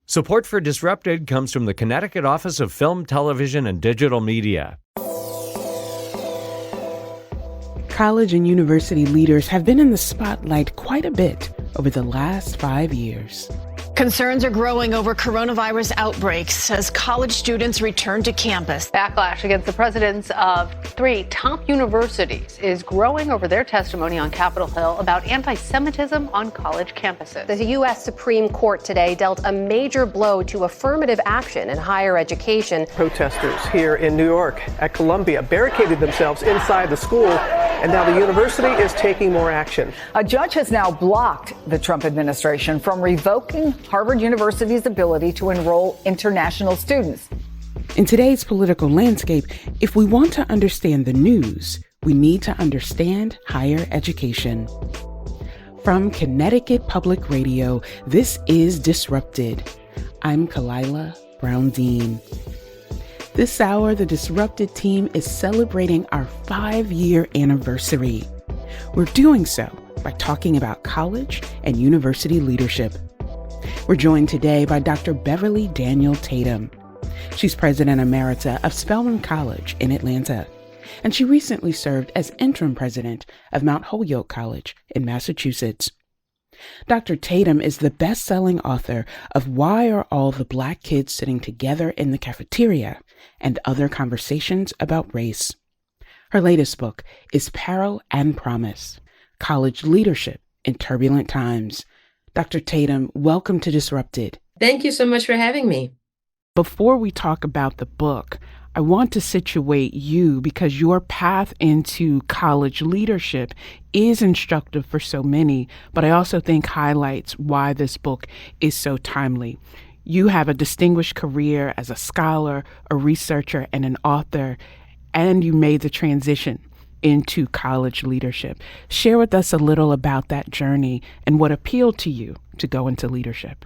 Support for Disrupted comes from the Connecticut Office of Film, Television, and Digital Media. College and university leaders have been in the spotlight quite a bit over the last 5 years. Concerns are growing over coronavirus outbreaks as college students return to campus. Backlash against the presidents of 3 top universities is growing over their testimony on Capitol Hill about anti-Semitism on college campuses. The U.S. Supreme Court today dealt a major blow to affirmative action in higher education. Protesters here in New York at Columbia barricaded themselves inside the school, and now the university is taking more action. A judge has now blocked the Trump administration from revoking Harvard University's ability to enroll international students. In today's political landscape, if we want to understand the news, we need to understand higher education. From Connecticut Public Radio, this is Disrupted. I'm Kalila Brown-Dean. This hour, the Disrupted team is celebrating our 5-year anniversary. We're doing so by talking about college and university leadership. We're joined today by Dr. Beverly Daniel Tatum. She's President Emerita of Spelman College in Atlanta, and she recently served as interim president of Mount Holyoke College in Massachusetts. Dr. Tatum is the best-selling author of Why Are All the Black Kids Sitting Together in the Cafeteria and Other Conversations About Race. Her latest book is Peril and Promise, College Leadership in Turbulent Times. Dr. Tatum, welcome to Disrupted. Thank you so much for having me. Before we talk about the book, I want to situate you because your path into college leadership is instructive for so many, but I also think highlights why this book is so timely. You have a distinguished career as a scholar, a researcher, and an author, and you made the transition into college leadership. Share with us a little about that journey and what appealed to you to go into leadership.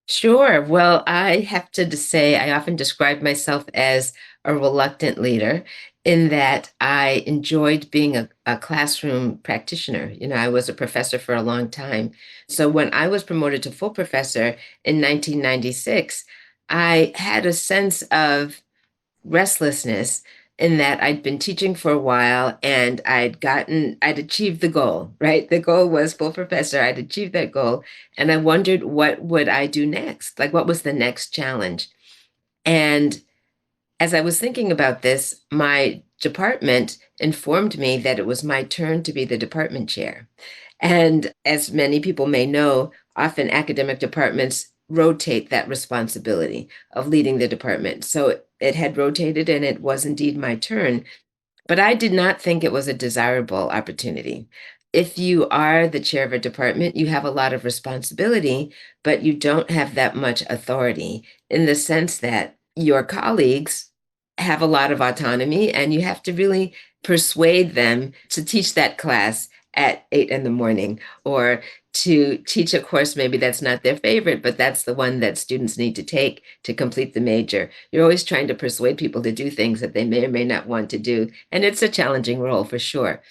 Sure. Well, I have to say, I often describe myself as a reluctant leader in that I enjoyed being a classroom practitioner. I was a professor for a long time. So when I was promoted to full professor in 1996, I had a sense of restlessness in that I'd been teaching for a while and I'd achieved the goal, right? The goal was full professor. I'd achieved that goal. And I wondered, what would I do next? Like, what was the next challenge? And as I was thinking about this, my department informed me that it was my turn to be the department chair. And as many people may know, often academic departments rotate that responsibility of leading the department. So it had rotated and it was indeed my turn, but I did not think it was a desirable opportunity. If you are the chair of a department, you have a lot of responsibility, but you don't have that much authority in the sense that your colleagues have a lot of autonomy and you have to really persuade them to teach that class at 8 a.m. or to teach a course maybe that's not their favorite, but that's the one that students need to take to complete the major. You're always trying to persuade people to do things that they may or may not want to do. And it's a challenging role for sure.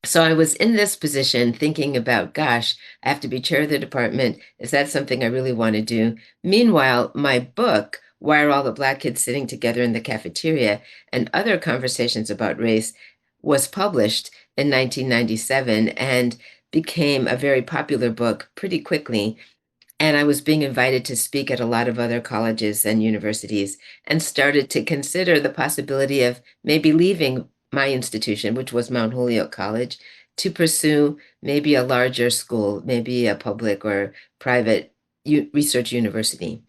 So I was in this position thinking about, gosh, I have to be chair of the department. Is that something I really want to do? Meanwhile, my book, Why Are All the Black Kids Sitting Together in the Cafeteria and Other Conversations About Race, was published in 1997 and became a very popular book pretty quickly. And I was being invited to speak at a lot of other colleges and universities and started to consider the possibility of maybe leaving my institution, which was Mount Holyoke College, to pursue maybe a larger school, maybe a public or private research university.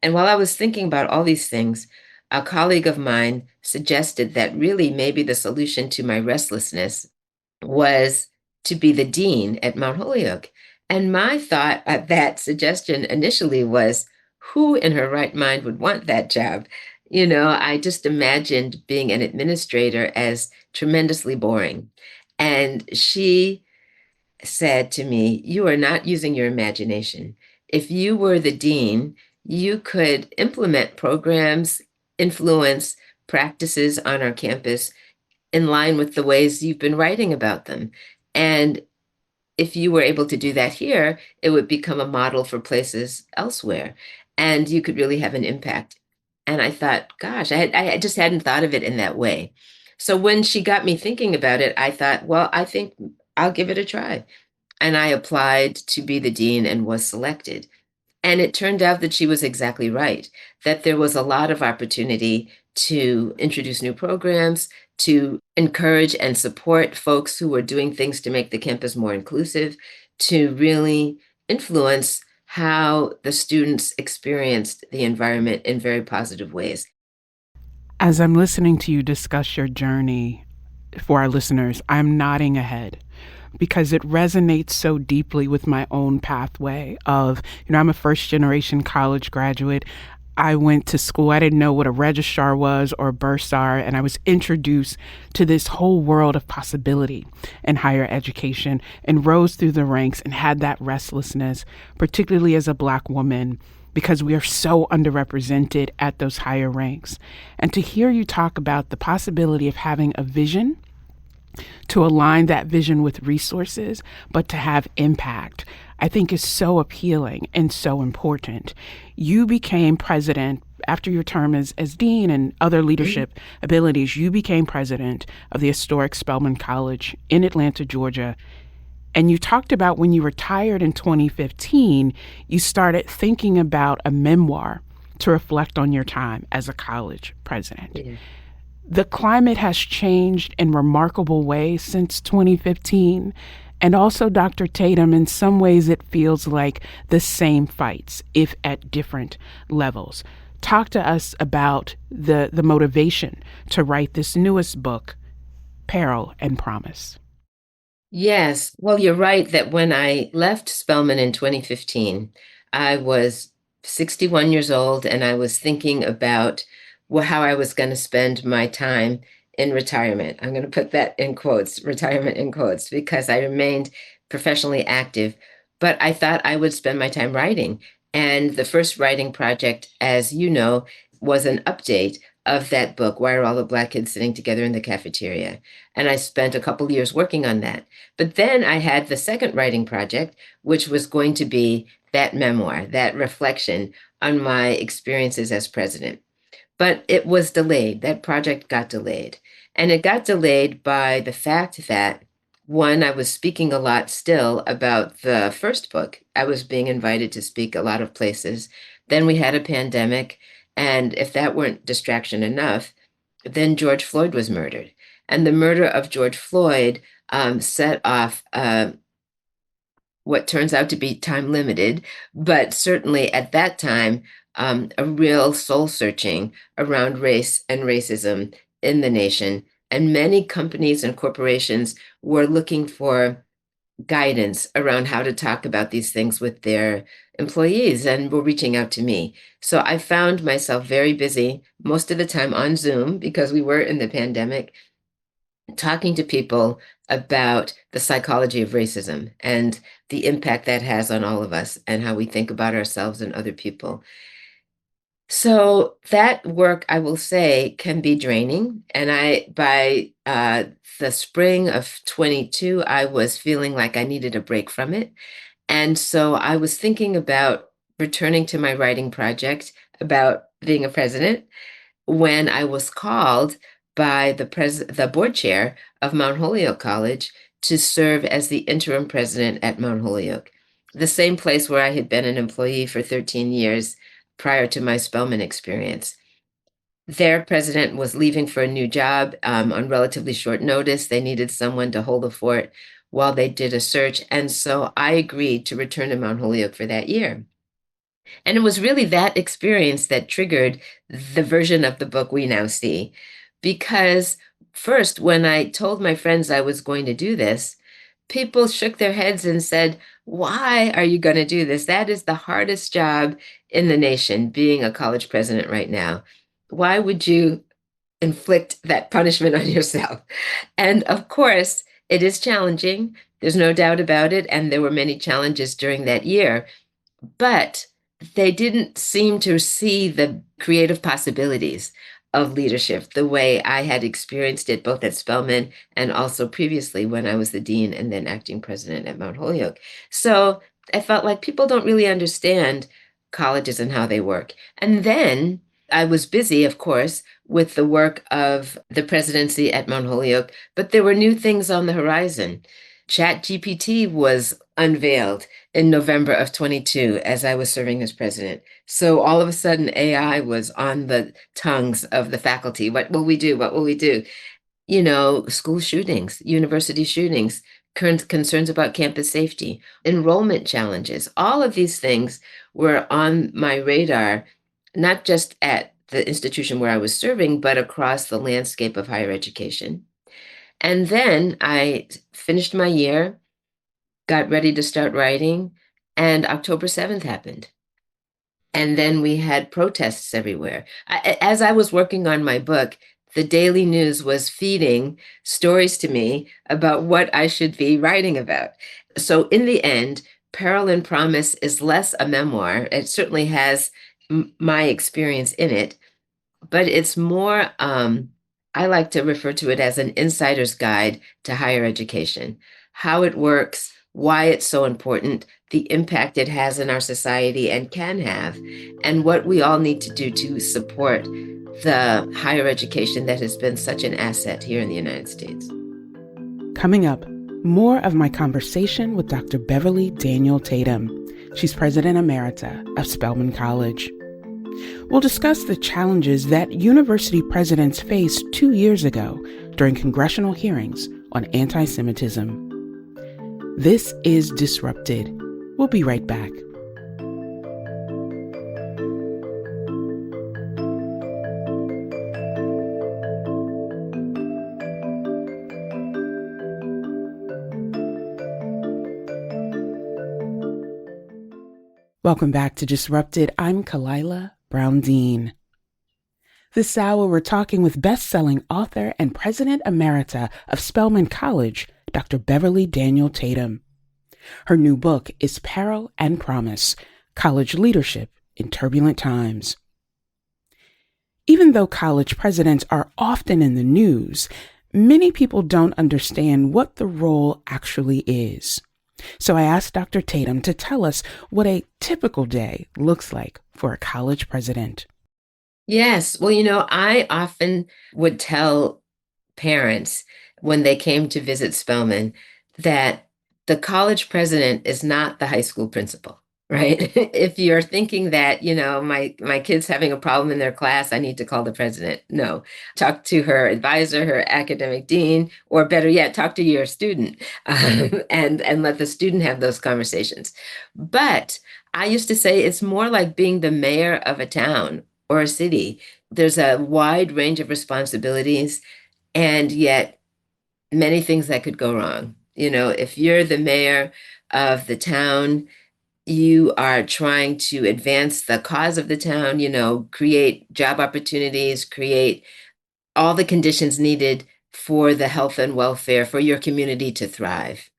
And while I was thinking about all these things, a colleague of mine suggested that really maybe the solution to my restlessness was to be the dean at Mount Holyoke. And my thought at that suggestion initially was, who in her right mind would want that job? I just imagined being an administrator as tremendously boring. And she said to me, you are not using your imagination. If you were the dean, you could implement programs, influence practices on our campus in line with the ways you've been writing about them. And if you were able to do that here, it would become a model for places elsewhere, and you could really have an impact. And I thought, gosh, I just hadn't thought of it in that way. So when she got me thinking about it, I thought, well, I think I'll give it a try. And I applied to be the dean and was selected. And it turned out that she was exactly right, that there was a lot of opportunity to introduce new programs, to encourage and support folks who were doing things to make the campus more inclusive, to really influence how the students experienced the environment in very positive ways. As I'm listening to you discuss your journey for our listeners, I'm nodding ahead because it resonates so deeply with my own pathway of, I'm a first generation college graduate. I went to school. I didn't know what a registrar was or a bursar, and I was introduced to this whole world of possibility in higher education and rose through the ranks and had that restlessness, particularly as a Black woman, because we are so underrepresented at those higher ranks. And to hear you talk about the possibility of having a vision, to align that vision with resources, but to have impact, I think is so appealing and so important. You became president after your term as dean and other leadership abilities. You became president of the historic Spelman College in Atlanta, Georgia. And you talked about when you retired in 2015, you started thinking about a memoir to reflect on your time as a college president. Yeah. The climate has changed in remarkable ways since 2015. And also, Dr. Tatum, in some ways it feels like the same fights, if at different levels. Talk to us about the motivation to write this newest book, Peril and Promise. Yes. Well, you're right that when I left Spelman in 2015, I was 61 years old, and I was thinking about how I was going to spend my time in retirement. I'm going to put that in quotes, retirement in quotes, because I remained professionally active, but I thought I would spend my time writing. And the first writing project, as you know, was an update of that book, Why Are All the Black Kids Sitting Together in the Cafeteria? And I spent a couple years working on that. But then I had the second writing project, which was going to be that memoir, that reflection on my experiences as president. But it was delayed. That project got delayed. And it got delayed by the fact that, one, I was speaking a lot still about the first book. I was being invited to speak a lot of places. Then we had a pandemic. And if that weren't distraction enough, then George Floyd was murdered. And the murder of George Floyd set off what turns out to be time limited, but certainly at that time, a real soul searching around race and racism in the nation. And many companies and corporations were looking for guidance around how to talk about these things with their employees and were reaching out to me. So I found myself very busy, most of the time on Zoom, because we were in the pandemic, talking to people about the psychology of racism and the impact that has on all of us and how we think about ourselves and other people. So that work, I will say, can be draining. And by the spring of 22, I was feeling like I needed a break from it. And so I was thinking about returning to my writing project about being a president when I was called by the board chair of Mount Holyoke College to serve as the interim president at Mount Holyoke, the same place where I had been an employee for 13 years prior to my Spelman experience. Their president was leaving for a new job on relatively short notice. They needed someone to hold the fort while they did a search. And so I agreed to return to Mount Holyoke for that year. And it was really that experience that triggered the version of the book we now see. Because first, when I told my friends I was going to do this, people shook their heads and said, "Why are you going to do this? That is the hardest job in the nation, being a college president right now. Why would you inflict that punishment on yourself?" And of course, it is challenging. There's no doubt about it. And there were many challenges during that year. But they didn't seem to see the creative possibilities of leadership, the way I had experienced it both at Spelman and also previously when I was the dean and then acting president at Mount Holyoke. So I felt like people don't really understand colleges and how they work. And then I was busy, of course, with the work of the presidency at Mount Holyoke, but there were new things on the horizon. ChatGPT was unveiled in November of 22 as I was serving as president. So all of a sudden, AI was on the tongues of the faculty. What will we do? What will we do? School shootings, university shootings, concerns about campus safety, enrollment challenges. All of these things were on my radar, not just at the institution where I was serving, but across the landscape of higher education. And then I finished my year, got ready to start writing, and October 7th happened. And then we had protests everywhere. As I was working on my book, the Daily News was feeding stories to me about what I should be writing about. So in the end, Peril and Promise is less a memoir. It certainly has my experience in it, but it's more, I like to refer to it as an insider's guide to higher education, how it works, why it's so important, the impact it has in our society and can have, and what we all need to do to support the higher education that has been such an asset here in the United States. Coming up, more of my conversation with Dr. Beverly Daniel Tatum. She's President Emerita of Spelman College. We'll discuss the challenges that university presidents faced 2 years ago during congressional hearings on anti-Semitism. This is Disrupted. We'll be right back. Welcome back to Disrupted. I'm Kalila Brown-Dean. This hour, we're talking with best-selling author and President Emerita of Spelman College, Dr. Beverly Daniel Tatum. Her new book is Peril and Promise, College Leadership in Turbulent Times. Even though college presidents are often in the news, many people don't understand what the role actually is. So I asked Dr. Tatum to tell us what a typical day looks like for a college president. Yes. Well, I often would tell parents when they came to visit Spelman that the college president is not the high school principal, right? If you're thinking that, my kid's having a problem in their class, I need to call the president. No, talk to her advisor, her academic dean, or better yet, talk to your student and let the student have those conversations. But I used to say it's more like being the mayor of a town or a city. There's a wide range of responsibilities and yet many things that could go wrong. If you're the mayor of the town, you are trying to advance the cause of the town, create job opportunities, create all the conditions needed for the health and welfare for your community to thrive.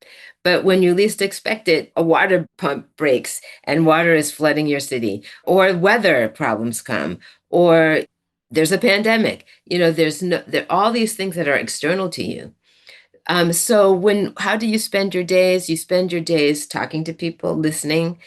But when you least expect it, a water pump breaks and water is flooding your city, or weather problems come, or there's a pandemic. There are all these things that are external to you. So how do you spend your days? You spend your days talking to people, listening,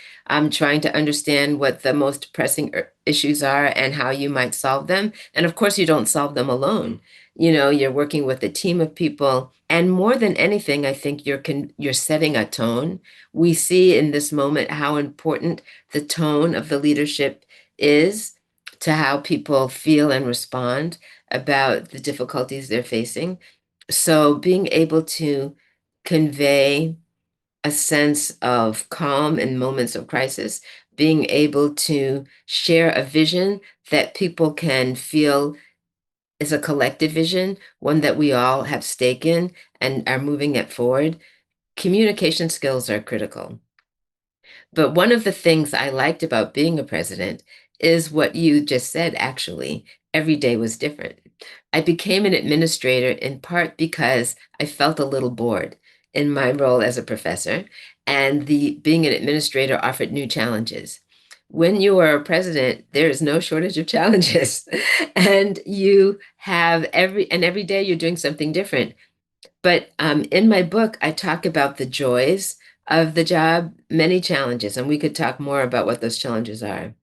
trying to understand what the most pressing issues are and how you might solve them. And of course, you don't solve them alone. You're working with a team of people. And more than anything, I think you're setting a tone. We see in this moment how important the tone of the leadership is to how people feel and respond about the difficulties they're facing. So being able to convey a sense of calm in moments of crisis, being able to share a vision that people can feel is a collective vision, one that we all have stake in and are moving it forward, communication skills are critical. But one of the things I liked about being a president is what you just said, actually. Every day was different. I became an administrator in part because I felt a little bored in my role as a professor, and being an administrator offered new challenges. when you are a president, there is no shortage of challenges. And you have every day you're doing something different. But in my book, I talk about the joys of the job, many challenges, and we could talk more about what those challenges are.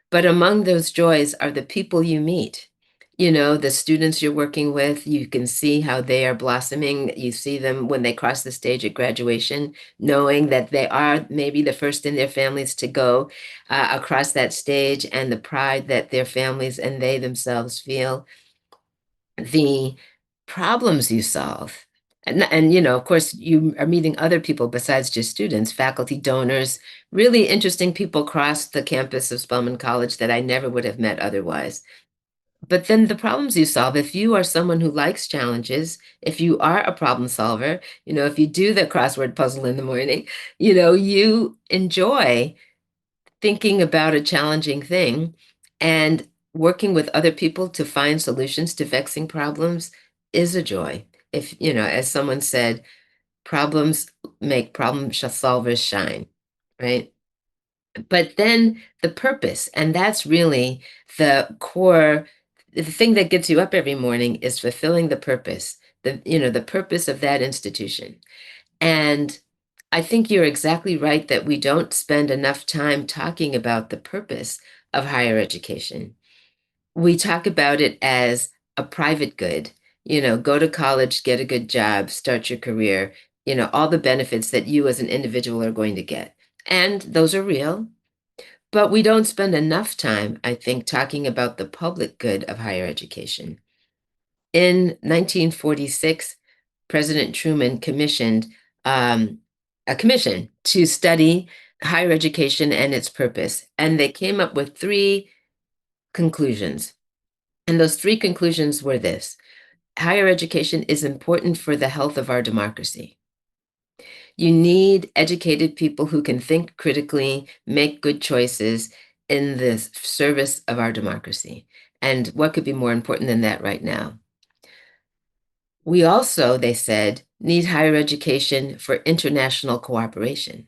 But among those joys are the people you meet. You know, the students you're working with, you can see how they are blossoming. You see them when they cross the stage at graduation, knowing that they are maybe the first in their families to go across that stage, and the pride that their families and they themselves feel. The problems you solve. And you know, of course, you are meeting other people besides just students, faculty, donors, really interesting people across the campus of Spelman College that I never would have met otherwise. But then the problems you solve, if you are someone who likes challenges, if you are a problem solver, you know, if you do the crossword puzzle in the morning, you know, you enjoy thinking about a challenging thing and working with other people to find solutions to vexing problems is a joy. If, you know, as someone said, problems make problem solvers shine, right? But then the purpose, and that's really the core, the thing that gets you up every morning is fulfilling the purpose, the purpose of that institution. And I think you're exactly right that we don't spend enough time talking about the purpose of higher education. We talk about it as a private good, you know, go to college, get a good job, start your career, you know, all the benefits that you as an individual are going to get. And those are real. But we don't spend enough time, I think, talking about the public good of higher education. In 1946, President Truman commissioned a commission to study higher education and its purpose. And they came up with three conclusions. And those three conclusions were this: higher education is important for the health of our democracy. You need educated people who can think critically, make good choices in the service of our democracy. And what could be more important than that right now? We also, they said, need higher education for international cooperation.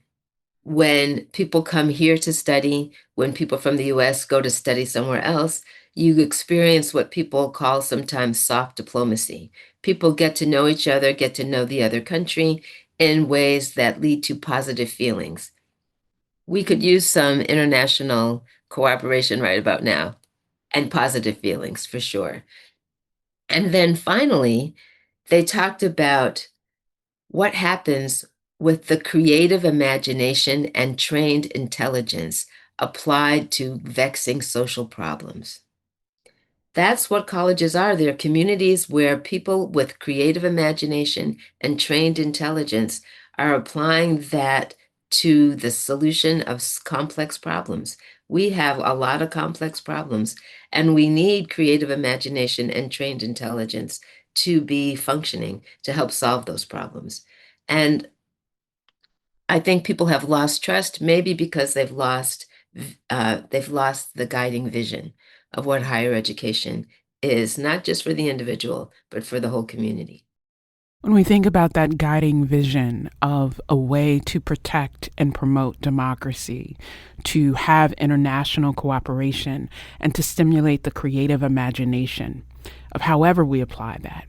When people come here to study, when people from the US go to study somewhere else, you experience what people call sometimes soft diplomacy. People get to know each other, get to know the other country in ways that lead to positive feelings. We could use some international cooperation right about now, and positive feelings for sure. And then finally, they talked about what happens with the creative imagination and trained intelligence applied to vexing social problems. That's what colleges are. They're communities where people with creative imagination and trained intelligence are applying that to the solution of complex problems. We have a lot of complex problems, and we need creative imagination and trained intelligence to be functioning to help solve those problems. And I think people have lost trust, maybe because they've lost the guiding vision of what higher education is, not just for the individual, but for the whole community. When we think about that guiding vision of a way to protect and promote democracy, to have international cooperation, and to stimulate the creative imagination of however we apply that,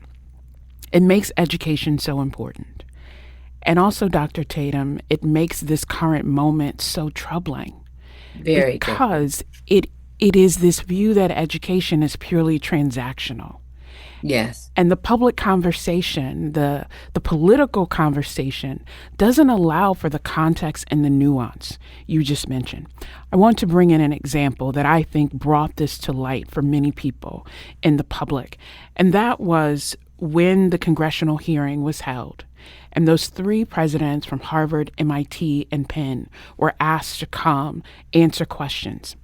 it makes education so important. And also, Dr. Tatum, it makes this current moment so troubling. Very because it is this view that education is purely transactional. Yes. And the public conversation, the political conversation, doesn't allow for the context and the nuance you just mentioned. I want to bring in an example that I think brought this to light for many people in the public. And that was when the congressional hearing was held. And those three presidents from Harvard, MIT, and Penn were asked to come answer questions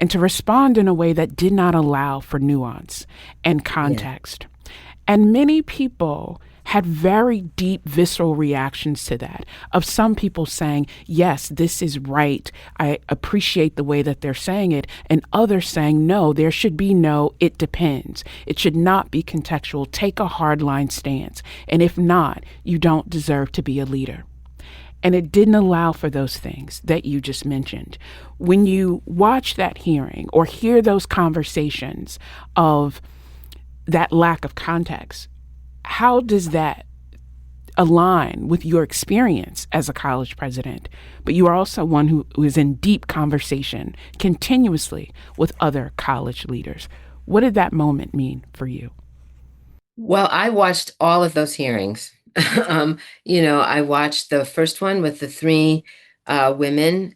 and to respond in a way that did not allow for nuance and context. Yeah. And many people had very deep, visceral reactions to that, of some people saying, yes, this is right. I appreciate the way that they're saying it. And others saying, no, there should be no, it depends. It should not be contextual. Take a hardline stance. And if not, you don't deserve to be a leader. And it didn't allow for those things that you just mentioned. When you watch that hearing or hear those conversations of that lack of context, how does that align with your experience as a college president? But you are also one who is in deep conversation continuously with other college leaders. What did that moment mean for you? Well, I watched all of those hearings. I watched the first one with the three women.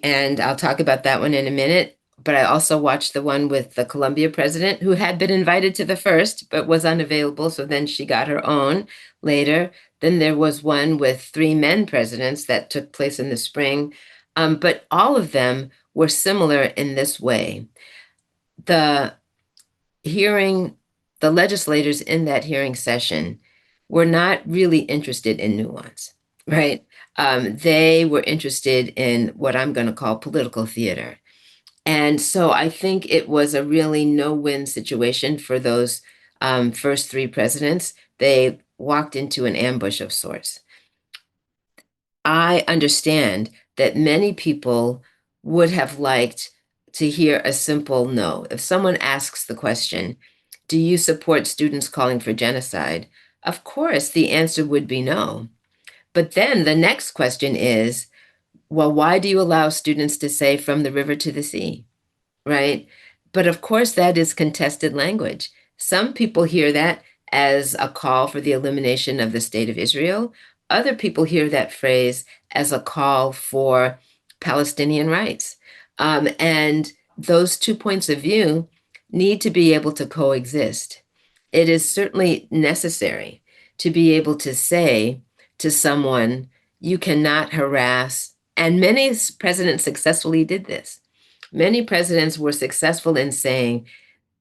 And I'll talk about that one in a minute. But I also watched the one with the Columbia president, who had been invited to the first, but was unavailable. So then she got her own later. Then there was one with three men presidents that took place in the spring. But all of them were similar in this way. The hearing, the legislators in that hearing session were not really interested in nuance, right? They were interested in what I'm going to call political theater. And so I think it was a really no-win situation for those first three presidents. They walked into an ambush of sorts. I understand that many people would have liked to hear a simple no. If someone asks the question, do you support students calling for genocide? Of course, the answer would be no. But then the next question is, well, why do you allow students to say from the river to the sea, right? But of course, that is contested language. Some people hear that as a call for the elimination of the state of Israel. Other people hear that phrase as a call for Palestinian rights. And those two points of view need to be able to coexist. It is certainly necessary to be able to say to someone, you cannot harass. And many presidents successfully did this. Many presidents were successful in saying,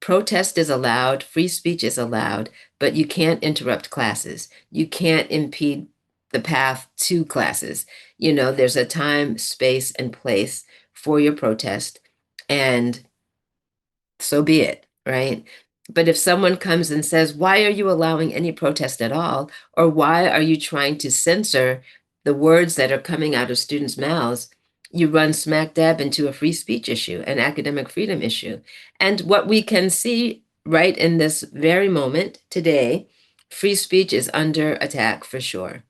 protest is allowed, free speech is allowed, but you can't interrupt classes. You can't impede the path to classes. There's a time, space, and place for your protest, and so be it, right? But if someone comes and says, why are you allowing any protest at all? Or why are you trying to censor the words that are coming out of students' mouths? You run smack dab into a free speech issue, an academic freedom issue. And what we can see right in this very moment today, free speech is under attack for sure.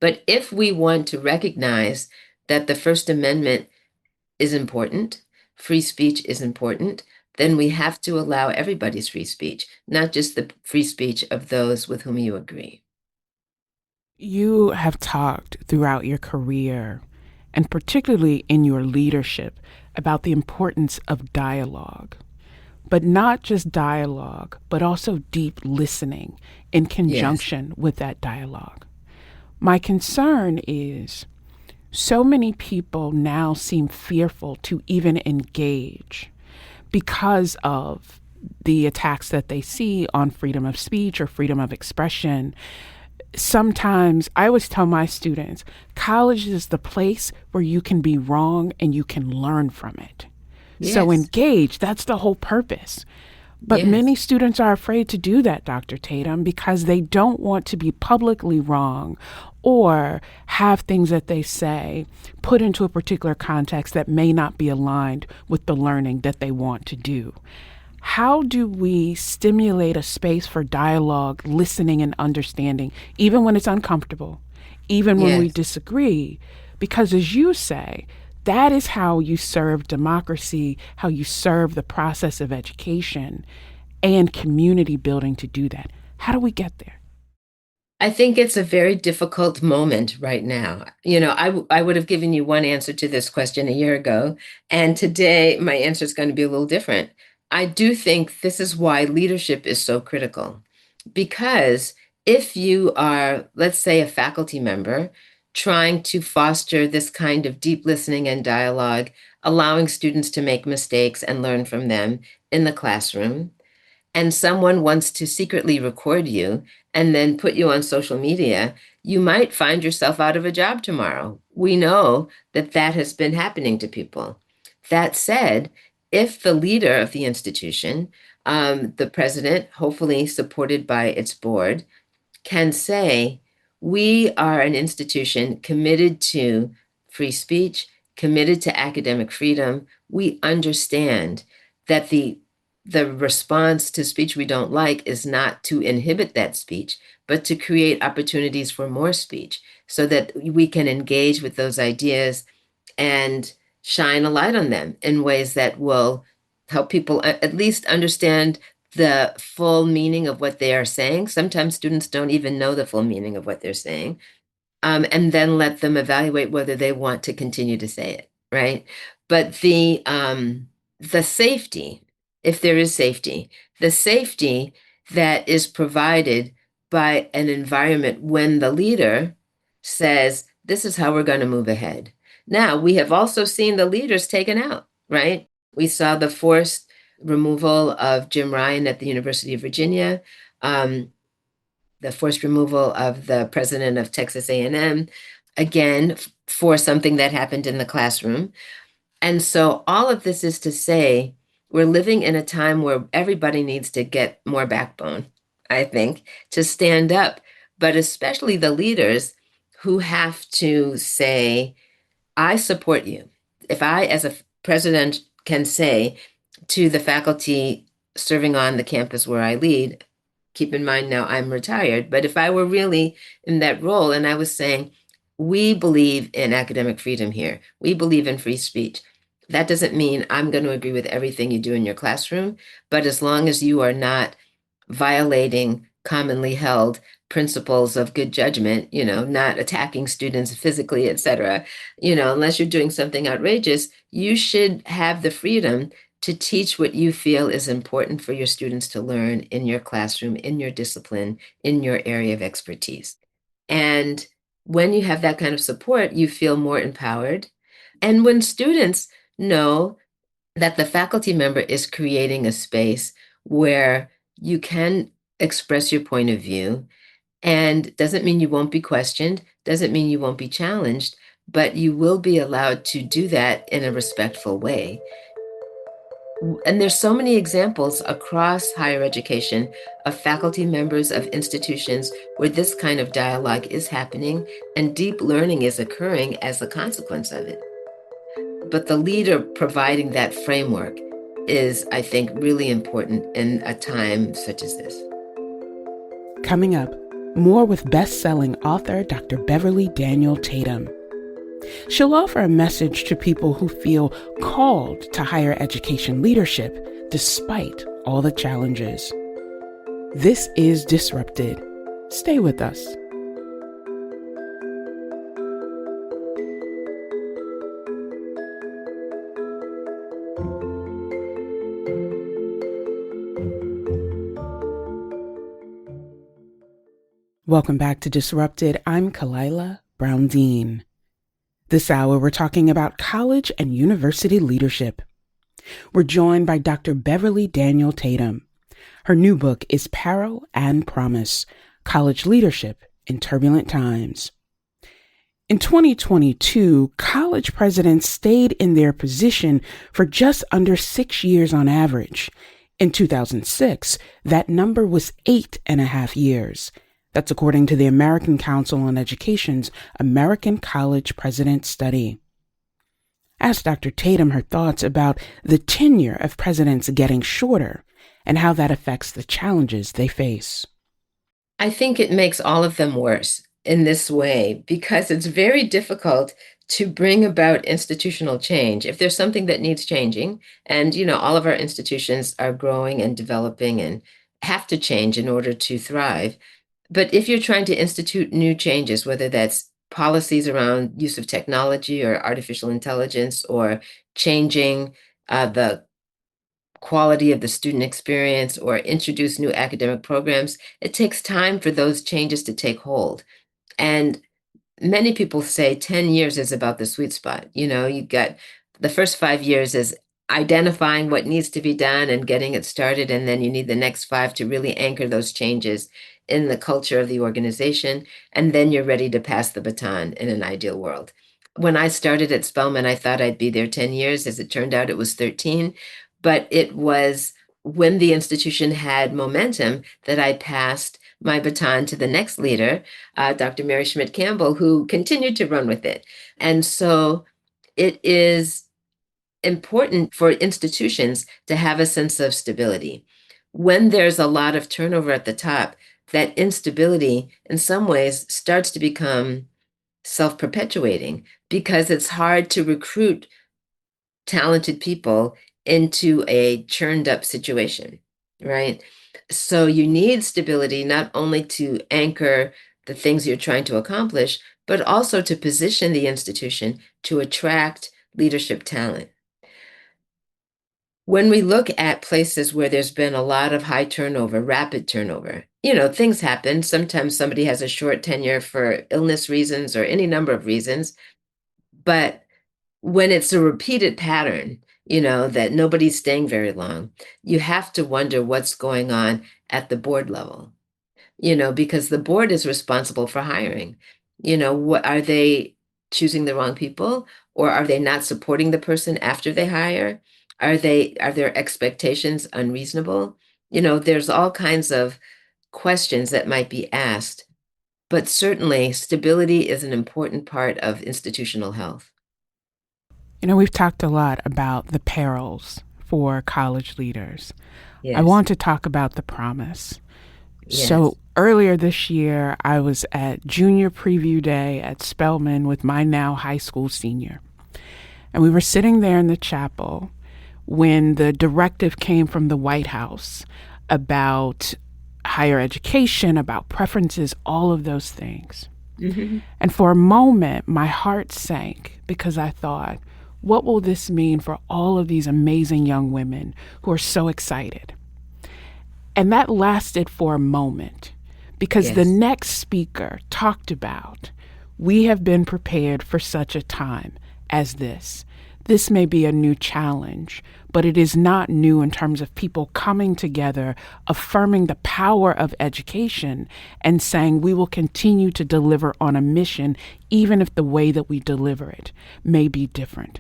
But if we want to recognize that the First Amendment is important, free speech is important, then we have to allow everybody's free speech, not just the free speech of those with whom you agree. You have talked throughout your career, and particularly in your leadership, about the importance of dialogue. But not just dialogue, but also deep listening in conjunction with that dialogue. My concern is so many people now seem fearful to even engage because of the attacks that they see on freedom of speech or freedom of expression. Sometimes I always tell my students, college is the place where you can be wrong and you can learn from it. Yes. So engage, that's the whole purpose. But many students are afraid to do that, Dr. Tatum, because they don't want to be publicly wrong or have things that they say put into a particular context that may not be aligned with the learning that they want to do. How do we stimulate a space for dialogue, listening, and understanding, even when it's uncomfortable, even when we disagree? Because as you say, that is how you serve democracy, how you serve the process of education and community building to do that. How do we get there? I think it's a very difficult moment right now. I would have given you one answer to this question a year ago, and today my answer is going to be a little different. I do think this is why leadership is so critical, because if you are, let's say, a faculty member trying to foster this kind of deep listening and dialogue, allowing students to make mistakes and learn from them in the classroom, and someone wants to secretly record you and then put you on social media, you might find yourself out of a job tomorrow. We know that that has been happening to people. That said, if the leader of the institution, the president, hopefully supported by its board, can say, We are an institution committed to free speech, committed to academic freedom. We understand that the response to speech we don't like is not to inhibit that speech, but to create opportunities for more speech so that we can engage with those ideas and shine a light on them in ways that will help people at least understand the full meaning of what they are saying. Sometimes students don't even know the full meaning of what they're saying, and then let them evaluate whether they want to continue to say it, right? But the safety, if there is safety, the safety that is provided by an environment when the leader says, this is how we're going to move ahead. Now, we have also seen the leaders taken out, right? We saw the forced removal of Jim Ryan at the University of Virginia, the forced removal of the president of Texas A&M, again, for something that happened in the classroom. And so all of this is to say, we're living in a time where everybody needs to get more backbone, I think, to stand up, but especially the leaders who have to say, I support you. If I, as a president, can say to the faculty serving on the campus where I lead, keep in mind now I'm retired, but if I were really in that role and I was saying, we believe in academic freedom here, we believe in free speech. That doesn't mean I'm going to agree with everything you do in your classroom, but as long as you are not violating commonly held principles of good judgment, not attacking students physically, et cetera, unless you're doing something outrageous, you should have the freedom to teach what you feel is important for your students to learn in your classroom, in your discipline, in your area of expertise. And when you have that kind of support, you feel more empowered. And when students know that the faculty member is creating a space where you can express your point of view, and doesn't mean you won't be questioned, doesn't mean you won't be challenged, but you will be allowed to do that in a respectful way. And there's so many examples across higher education of faculty members of institutions where this kind of dialogue is happening and deep learning is occurring as a consequence of it. But the leader providing that framework is, I think, really important in a time such as this. Coming up, more with best-selling author Dr. Beverly Daniel Tatum. She'll offer a message to people who feel called to higher education leadership despite all the challenges. This is Disrupted. Stay with us. Welcome back to Disrupted. I'm Kalila Brown-Dean. This hour, we're talking about college and university leadership. We're joined by Dr. Beverly Daniel Tatum. Her new book is Peril and Promise, College Leadership in Turbulent Times. In 2022, college presidents stayed in their position for just under 6 years on average. In 2006, that number was 8.5 years. That's according to the American Council on Education's American College President Study. Asked Dr. Tatum her thoughts about the tenure of presidents getting shorter and how that affects the challenges they face. I think it makes all of them worse in this way because it's very difficult to bring about institutional change. If there's something that needs changing, and all of our institutions are growing and developing and have to change in order to thrive. But if you're trying to institute new changes, whether that's policies around use of technology or artificial intelligence or changing the quality of the student experience or introduce new academic programs, it takes time for those changes to take hold. And many people say 10 years is about the sweet spot. You've got the first 5 years is identifying what needs to be done and getting it started. And then you need the next 5 to really anchor those changes in the culture of the organization. And then you're ready to pass the baton in an ideal world. When I started at Spelman, I thought I'd be there 10 years. As it turned out, it was 13. But it was when the institution had momentum that I passed my baton to the next leader, Dr. Mary Schmidt Campbell, who continued to run with it. And so it is important for institutions to have a sense of stability. When there's a lot of turnover at the top, that instability in some ways starts to become self-perpetuating because it's hard to recruit talented people into a churned up situation, right? So you need stability not only to anchor the things you're trying to accomplish, but also to position the institution to attract leadership talent. When we look at places where there's been a lot of high turnover, rapid turnover, things happen. Sometimes somebody has a short tenure for illness reasons or any number of reasons. But when it's a repeated pattern, that nobody's staying very long, you have to wonder what's going on at the board level, because the board is responsible for hiring. What are they choosing the wrong people, or are they not supporting the person after they hire? Are their expectations unreasonable? There's all kinds of questions that might be asked, but certainly stability is an important part of institutional health. We've talked a lot about the perils for college leaders. I Yes. want to talk about the promise. Yes. So earlier this year, I was at junior preview day at Spelman with my now high school senior. And we were sitting there in the chapel when the directive came from the White House about higher education, about preferences, all of those things. Mm-hmm. And for a moment, my heart sank because I thought, what will this mean for all of these amazing young women who are so excited? And that lasted for a moment because the Yes. next speaker talked about, we have been prepared for such a time as this. This may be a new challenge, but it is not new in terms of people coming together, affirming the power of education and saying we will continue to deliver on a mission, even if the way that we deliver it may be different.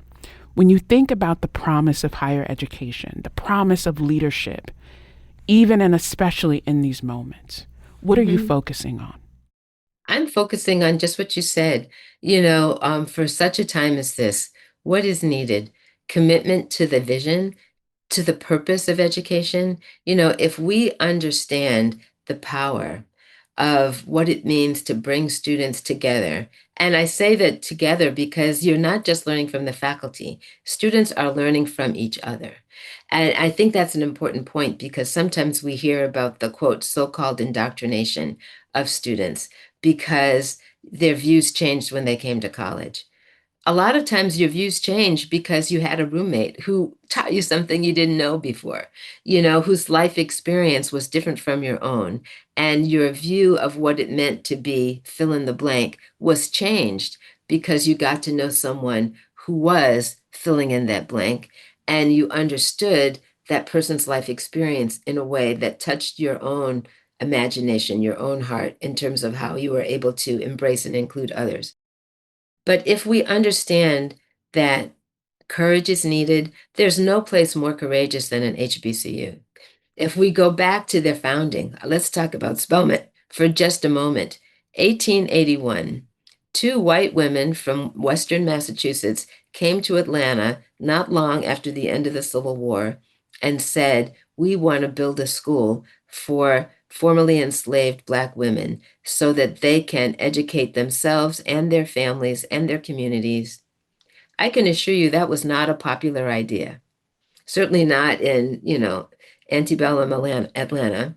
When you think about the promise of higher education, the promise of leadership, even and especially in these moments, what are you focusing on? I'm focusing on just what you said. For such a time as this, what is needed? Commitment to the vision, to the purpose of education. If we understand the power of what it means to bring students together, and I say that together because you're not just learning from the faculty, students are learning from each other. And I think that's an important point because sometimes we hear about the quote, so-called indoctrination of students because their views changed when they came to college. A lot of times your views change because you had a roommate who taught you something you didn't know before, whose life experience was different from your own. And your view of what it meant to be fill in the blank was changed because you got to know someone who was filling in that blank. And you understood that person's life experience in a way that touched your own imagination, your own heart, in terms of how you were able to embrace and include others. But if we understand that courage is needed, there's no place more courageous than an HBCU. If we go back to their founding, let's talk about Spelman for just a moment. 1881, two white women from Western Massachusetts came to Atlanta not long after the end of the Civil War and said, we want to build a school for formerly enslaved Black women so that they can educate themselves and their families and their communities. I can assure you that was not a popular idea. Certainly not in, antebellum Atlanta.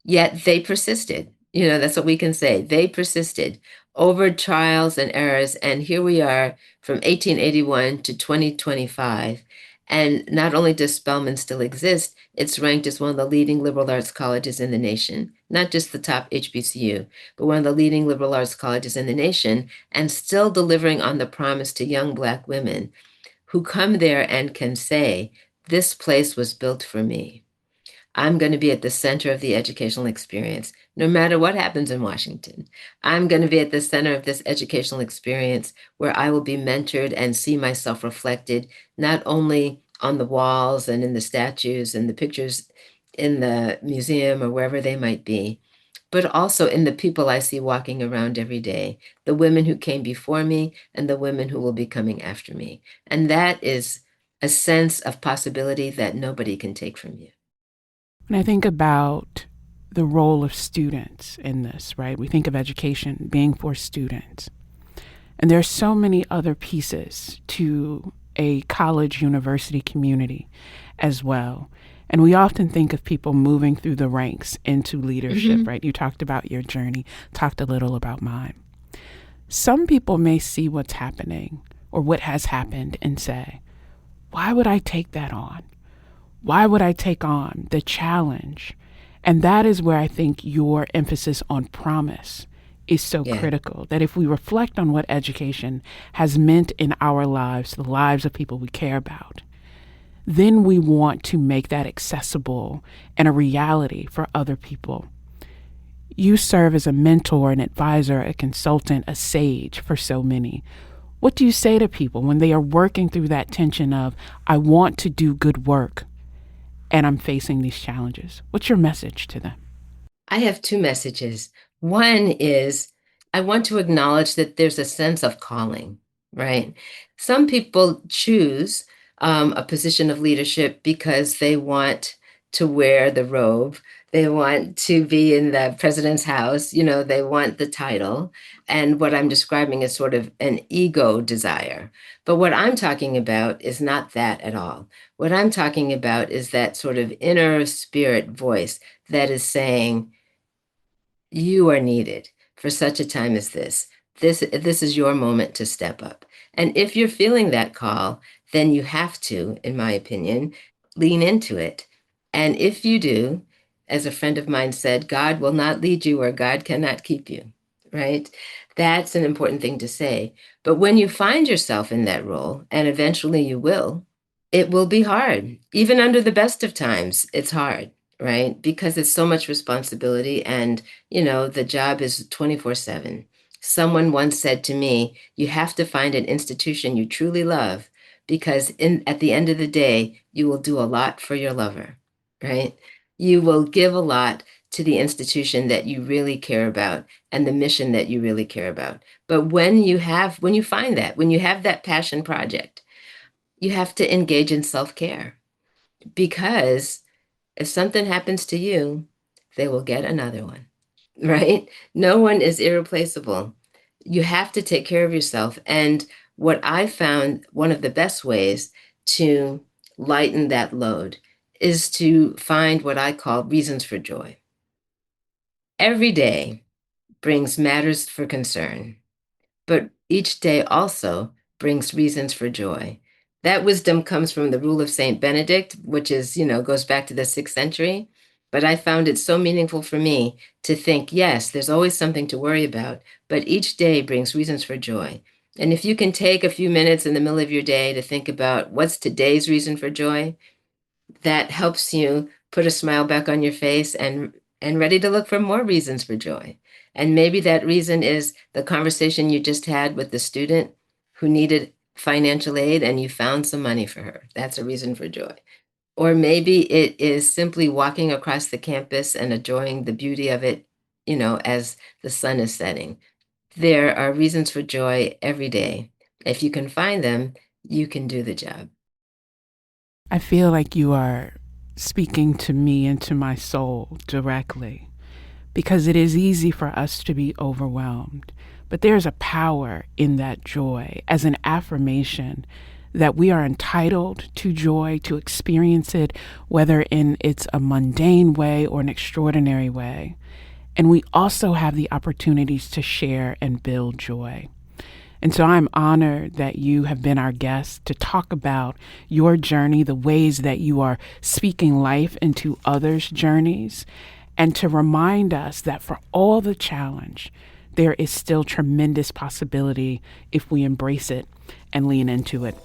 Yet they persisted. That's what we can say. They persisted over trials and errors. And here we are from 1881 to 2025. And not only does Spelman still exist, it's ranked as one of the leading liberal arts colleges in the nation, not just the top HBCU, but one of the leading liberal arts colleges in the nation, and still delivering on the promise to young Black women who come there and can say, this place was built for me. I'm going to be at the center of the educational experience, no matter what happens in Washington. I'm going to be at the center of this educational experience where I will be mentored and see myself reflected, not only on the walls and in the statues and the pictures in the museum or wherever they might be, but also in the people I see walking around every day, the women who came before me and the women who will be coming after me. And that is a sense of possibility that nobody can take from you. When I think about the role of students in this, right? We think of education being for students. And there are so many other pieces to a college university community as well. And we often think of people moving through the ranks into leadership, right? You talked about your journey, talked a little about mine. Some people may see what's happening or what has happened and say, why would I take that on? Why would I take on the challenge? And that is where I think your emphasis on promise is so critical, that if we reflect on what education has meant in our lives, the lives of people we care about, then we want to make that accessible and a reality for other people. You serve as a mentor, an advisor, a consultant, a sage for so many. What do you say to people when they are working through that tension of, I want to do good work and I'm facing these challenges? What's your message to them? I have two messages. One is I want to acknowledge that there's a sense of calling, right? Some people choose a position of leadership because they want to wear the robe. They want to be in the president's house. They want the title. And what I'm describing is sort of an ego desire. But what I'm talking about is not that at all. What I'm talking about is that sort of inner spirit voice that is saying, you are needed for such a time as this. This is your moment to step up. And if you're feeling that call, then you have to, in my opinion, lean into it. And if you do, as a friend of mine said, God will not lead you where God cannot keep you, right? That's an important thing to say. But when you find yourself in that role, and eventually you will, it will be hard. Even under the best of times, it's hard, right? Because it's so much responsibility and, the job is 24/7. Someone once said to me, you have to find an institution you truly love because at the end of the day, you will do a lot for your lover, right? You will give a lot to the institution that you really care about and the mission that you really care about. But when you have that passion project, you have to engage in self-care because if something happens to you, they will get another one, right? No one is irreplaceable. You have to take care of yourself. And what I found one of the best ways to lighten that load is to find what I call reasons for joy. Every day brings matters for concern, but each day also brings reasons for joy. That wisdom comes from the rule of Saint Benedict, which is, goes back to the 6th century. But I found it so meaningful for me to think, yes, there's always something to worry about, but each day brings reasons for joy. And if you can take a few minutes in the middle of your day to think about what's today's reason for joy, that helps you put a smile back on your face and ready to look for more reasons for joy. And maybe that reason is the conversation you just had with the student who needed financial aid and you found some money for her. That's a reason for joy. Or maybe it is simply walking across the campus and enjoying the beauty of it, as the sun is setting. There are reasons for joy every day. If you can find them, you can do the job. I feel like you are speaking to me and to my soul directly, because it is easy for us to be overwhelmed. But there's a power in that joy as an affirmation that we are entitled to joy, to experience it, whether it's a mundane way or an extraordinary way. And we also have the opportunities to share and build joy. And so I'm honored that you have been our guest to talk about your journey, the ways that you are speaking life into others' journeys, and to remind us that for all the challenge, there is still tremendous possibility if we embrace it and lean into it.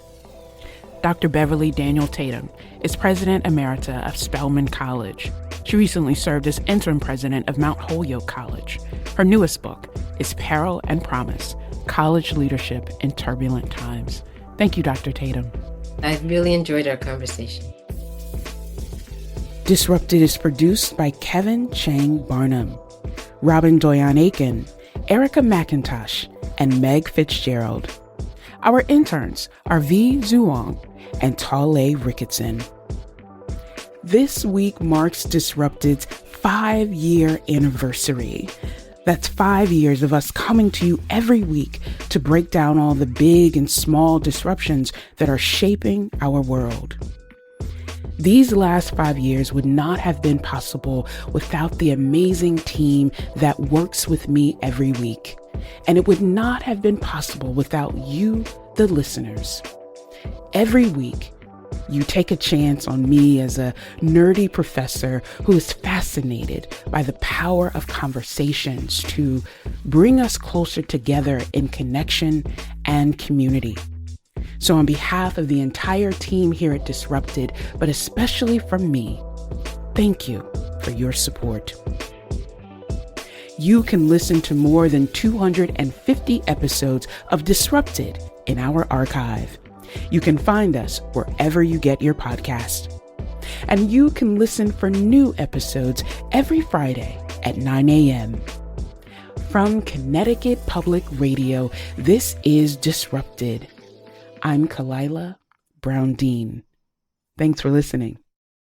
Dr. Beverly Daniel Tatum is President Emerita of Spelman College. She recently served as interim president of Mount Holyoke College. Her newest book is Peril and Promise, College Leadership in Turbulent Times. Thank you, Dr. Tatum. I've really enjoyed our conversation. Disrupted is produced by Kevin Chang Barnum. Robin Doyon Aiken, Erica McIntosh, and Meg Fitzgerald. Our interns are V. Zhuang and Tale Ricketson. This week marks Disrupted's 5-year anniversary. That's 5 years of us coming to you every week to break down all the big and small disruptions that are shaping our world. These last 5 years would not have been possible without the amazing team that works with me every week. And it would not have been possible without you, the listeners. Every week, you take a chance on me as a nerdy professor who is fascinated by the power of conversations to bring us closer together in connection and community. So on behalf of the entire team here at Disrupted, but especially from me, thank you for your support. You can listen to more than 250 episodes of Disrupted in our archive. You can find us wherever you get your podcast. And you can listen for new episodes every Friday at 9 a.m. From Connecticut Public Radio, this is Disrupted. I'm Kalila Brown-Dean. Thanks for listening.